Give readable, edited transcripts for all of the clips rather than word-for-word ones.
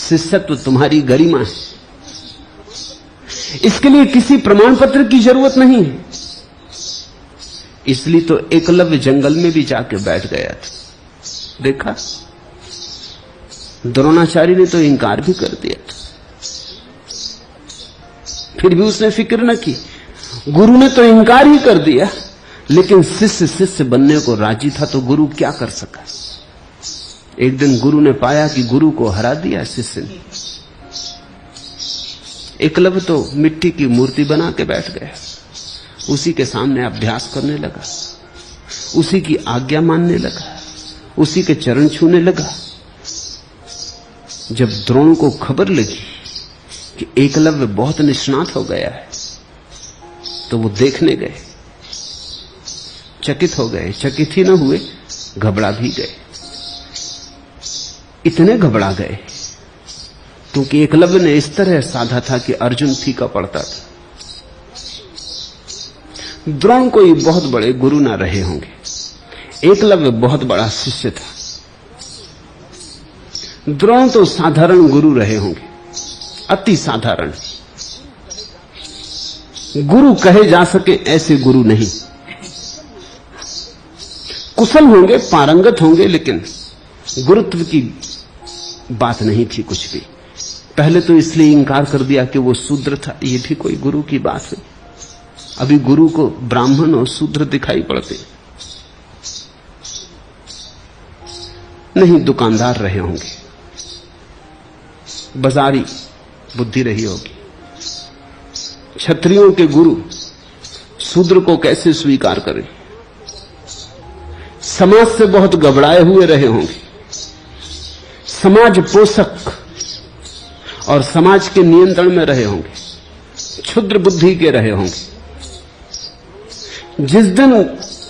शिष्यत्व तुम्हारी गरिमा है। इसके लिए किसी प्रमाण पत्र की जरूरत नहीं है। इसलिए तो एकलव्य जंगल में भी जाके बैठ गया था। देखा, द्रोणाचार्य ने तो इंकार भी कर दिया था, फिर भी उसने फिक्र न की। गुरु ने तो इंकार ही कर दिया, लेकिन शिष्य शिष्य बनने को राजी था, तो गुरु क्या कर सका। एक दिन गुरु ने पाया कि गुरु को हरा दिया शिष्य ने। एकलव्य तो मिट्टी की मूर्ति बना के बैठ गया, उसी के सामने अभ्यास करने लगा, उसी की आज्ञा मानने लगा, उसी के चरण छूने लगा। जब द्रोण को खबर लगी कि एकलव्य बहुत निष्णात हो गया है, तो वो देखने गए, चकित हो गए। चकित ही न हुए, घबरा भी गए। इतने घबरा गए क्योंकि एकलव्य ने इस तरह साधा था कि अर्जुन फीका पड़ता था। द्रोण कोई बहुत बड़े गुरु ना रहे होंगे, एकलव्य बहुत बड़ा शिष्य था। द्रोण तो साधारण गुरु रहे होंगे, अति साधारण। गुरु कहे जा सके ऐसे गुरु नहीं। कुशल होंगे, पारंगत होंगे, लेकिन गुरुत्व की बात नहीं थी कुछ भी। पहले तो इसलिए इंकार कर दिया कि वो शूद्र था, ये भी कोई गुरु की बात है। अभी गुरु को ब्राह्मण और शूद्र दिखाई पड़ते नहीं। दुकानदार रहे होंगे, बाजारी बुद्धि रही होगी। क्षत्रियों के गुरु शूद्र को कैसे स्वीकार करें। समाज से बहुत घबराए हुए रहे होंगे, समाज पोषक और समाज के नियंत्रण में रहे होंगे, क्षुद्र बुद्धि के रहे होंगे। जिस दिन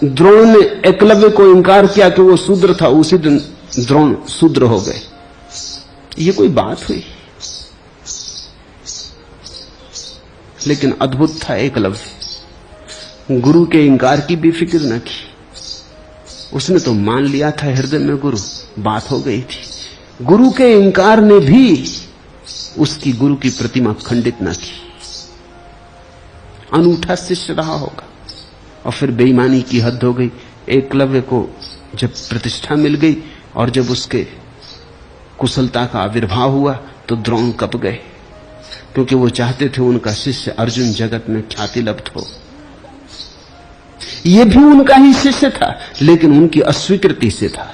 द्रोण ने एकलव्य को इंकार किया कि वो शूद्र था, उसी दिन द्रोण शूद्र हो गए। ये कोई बात हुई? लेकिन अद्भुत था एकलव्य, गुरु के इंकार की भी फिक्र न की। उसने तो मान लिया था हृदय में गुरु, बात हो गई थी। गुरु के इंकार ने भी उसकी गुरु की प्रतिमा खंडित न की। अनूठा शिष्य रहा होगा। और फिर बेईमानी की हद हो गई। एकलव्य को जब प्रतिष्ठा मिल गई और जब उसके कुशलता का आविर्भाव हुआ, तो द्रोण कप गए, क्योंकि वो चाहते थे उनका शिष्य अर्जुन जगत में ख्याति लब्ध हो। ये भी उनका ही शिष्य था, लेकिन उनकी अस्वीकृति से था।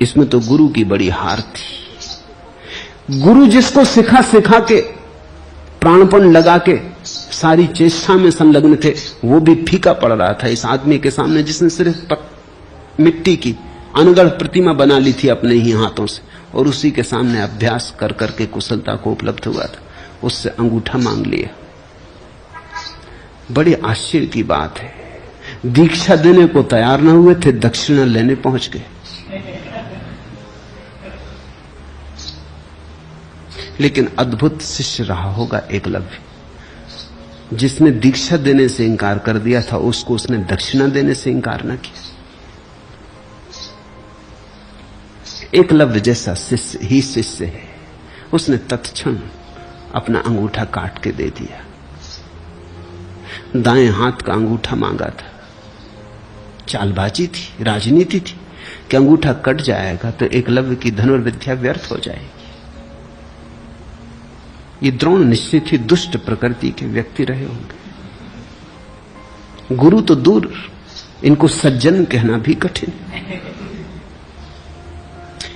इसमें तो गुरु की बड़ी हार थी। गुरु जिसको सिखा सिखा के, प्राणपण लगा के सारी चेष्टा में संलग्न थे, वो भी फीका पड़ रहा था इस आदमी के सामने, जिसने सिर्फ मिट्टी की अनगढ़ प्रतिमा बना ली थी अपने ही हाथों से, और उसी के सामने अभ्यास कर करके कुशलता को उपलब्ध हुआ था। उससे अंगूठा मांग लिया। बड़ी आश्चर्य की बात है, दीक्षा देने को तैयार न हुए थे, दक्षिणा लेने पहुंच गए। लेकिन अद्भुत शिष्य रहा होगा एकलव्य। जिसने दीक्षा देने से इंकार कर दिया था, उसको उसने दक्षिणा देने से इंकार न किया। एकलव्य जैसा शिष्य ही शिष्य है। उसने तत्क्षण अपना अंगूठा काट के दे दिया। दाएं हाथ का अंगूठा मांगा था। चालबाजी थी, राजनीति थी कि अंगूठा कट जाएगा तो एकलव्य की धनुर्विद्या व्यर्थ हो जाएगी। ये द्रोण निश्चित ही दुष्ट प्रकृति के व्यक्ति रहे होंगे। गुरु तो दूर, इनको सज्जन कहना भी कठिन।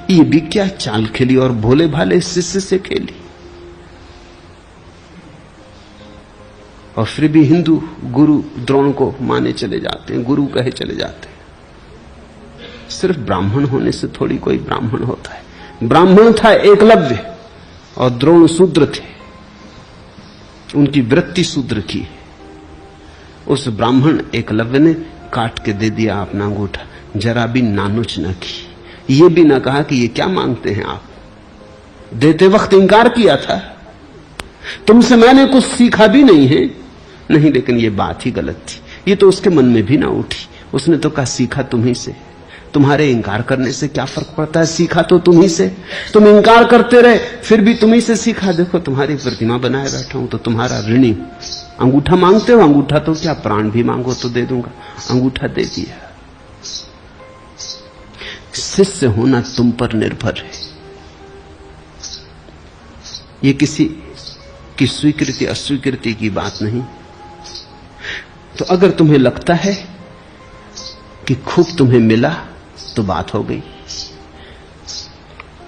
ये भी क्या चाल खेली और भोले भाले शिष्य से खेली। और फिर भी हिंदू गुरु द्रोण को माने चले जाते हैं, गुरु कहे चले जाते हैं। सिर्फ ब्राह्मण होने से थोड़ी कोई ब्राह्मण होता है। ब्राह्मण था एकलव्य और द्रोण शूद्र थे। उनकी वृत्ति शूद्र की। उस ब्राह्मण एकलव्य ने काट के दे दिया अपना अंगूठा, जरा भी नानुच न की, ये भी ना कहा कि ये क्या मांगते हैं आप। देते वक्त इंकार किया था, तुमसे मैंने कुछ सीखा भी नहीं है। नहीं, लेकिन ये बात ही गलत थी। ये तो उसके मन में भी ना उठी। उसने तो कहा सीखा तुम्ही से। तुम्हारे इंकार करने से क्या फर्क पड़ता है, सीखा तो तुम्ही से। तुम इंकार करते रहे, फिर भी तुम्ही से सीखा। देखो तुम्हारी प्रतिमा बनाए बैठा हूं तो तुम्हारा ऋणी। अंगूठा मांगते हो, अंगूठा तो क्या, प्राण भी मांगो तो दे दूंगा। अंगूठा दे दिया। शिष्य होना तुम पर निर्भर है। ये किसी की स्वीकृति अस्वीकृति की बात नहीं। तो अगर तुम्हें लगता है कि खूब तुम्हें मिला तो बात हो गई।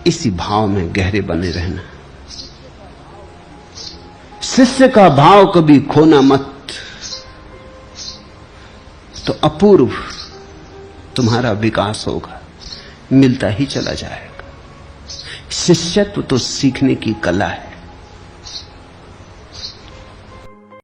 इसी भाव में गहरे बने रहना। शिष्य का भाव कभी खोना मत, तो अपूर्व तुम्हारा विकास होगा, मिलता ही चला जाएगा। शिष्यत्व तो सीखने की कला है।